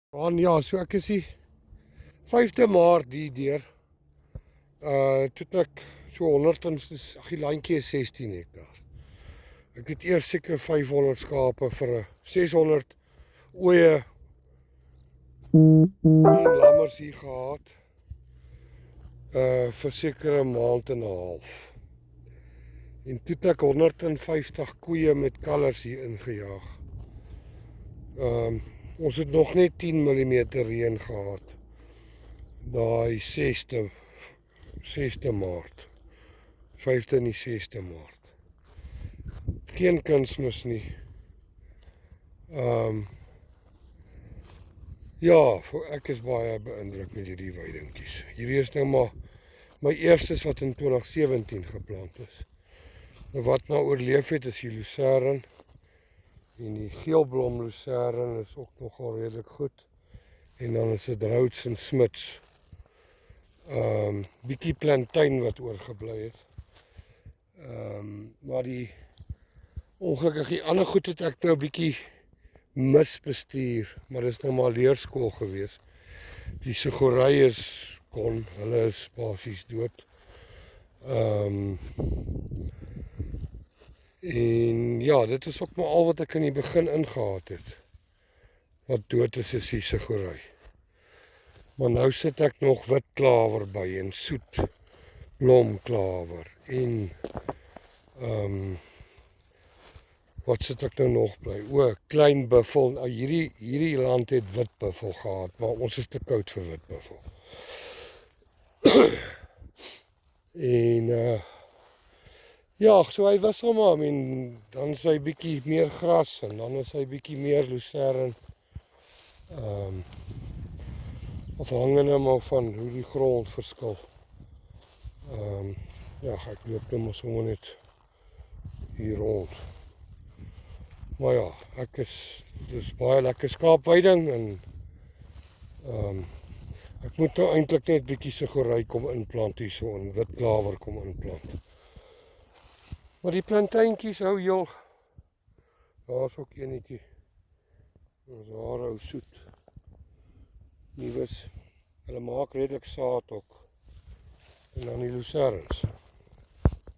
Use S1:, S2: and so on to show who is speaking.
S1: Ja, so ek is die 5de Maart die deur. Toe het ek so 100 en die landjie is 16 hektaar. Ek het eers seker 500 skape vir 'n 600 ooe en lammers hier gehad. Vir seker 'n maand en 'n half. En toe het ek 150 koeie met kalvers hier ingejaag. Ons het nog net 10 mm reën gehad. Daai 6de Maart. 5de en die 6de Maart. Geen kunsmis nie. Ja, ek is baie beïndruk met hierdie weidingkies. Hierdie is nou maar my eerstes wat in 2017 geplant is. Nou wat nou oorleef het is die lucerne. En die geelblom lucerne is ook nogal redelik goed. En dan is dit Rhodes en Smits. Bietjie plantain wat oorgebly het. Maar ongelukkig die ander goed het ek nou bietjie misbestuur, maar dit is nou maar leerskool gewees. Die sigorei is hulle is basies dood. En ja, dit is ook maar al wat ek in die begin ingehaat het. Wat dood is die sigorei. Maar nou sit ek nog wit klawer by en soet blomklawer en wat sit ek nou nog by? Klein buffel. Hierdie land het wit buffel gehad, maar ons is te koud vir wit buffel. En ja, so hy was sommer, dan is hy bietjie meer gras en dan is hy bietjie meer lucerne. Afhangende maar van hoe die grond verskil. Ja, ek loop nou maar sommer net hier rond. Maar ja, dis baie lekker skaapweiding en ek moet nou eintlik net bietjie sigorei kom inplant hierso en wit klawer kom inplant. Maar die plantaintjies hou heel. Daar's ook enetjie. Ons daar hou soet. Nuus. Hulle maak redelik saad ook. En dan die lucernes.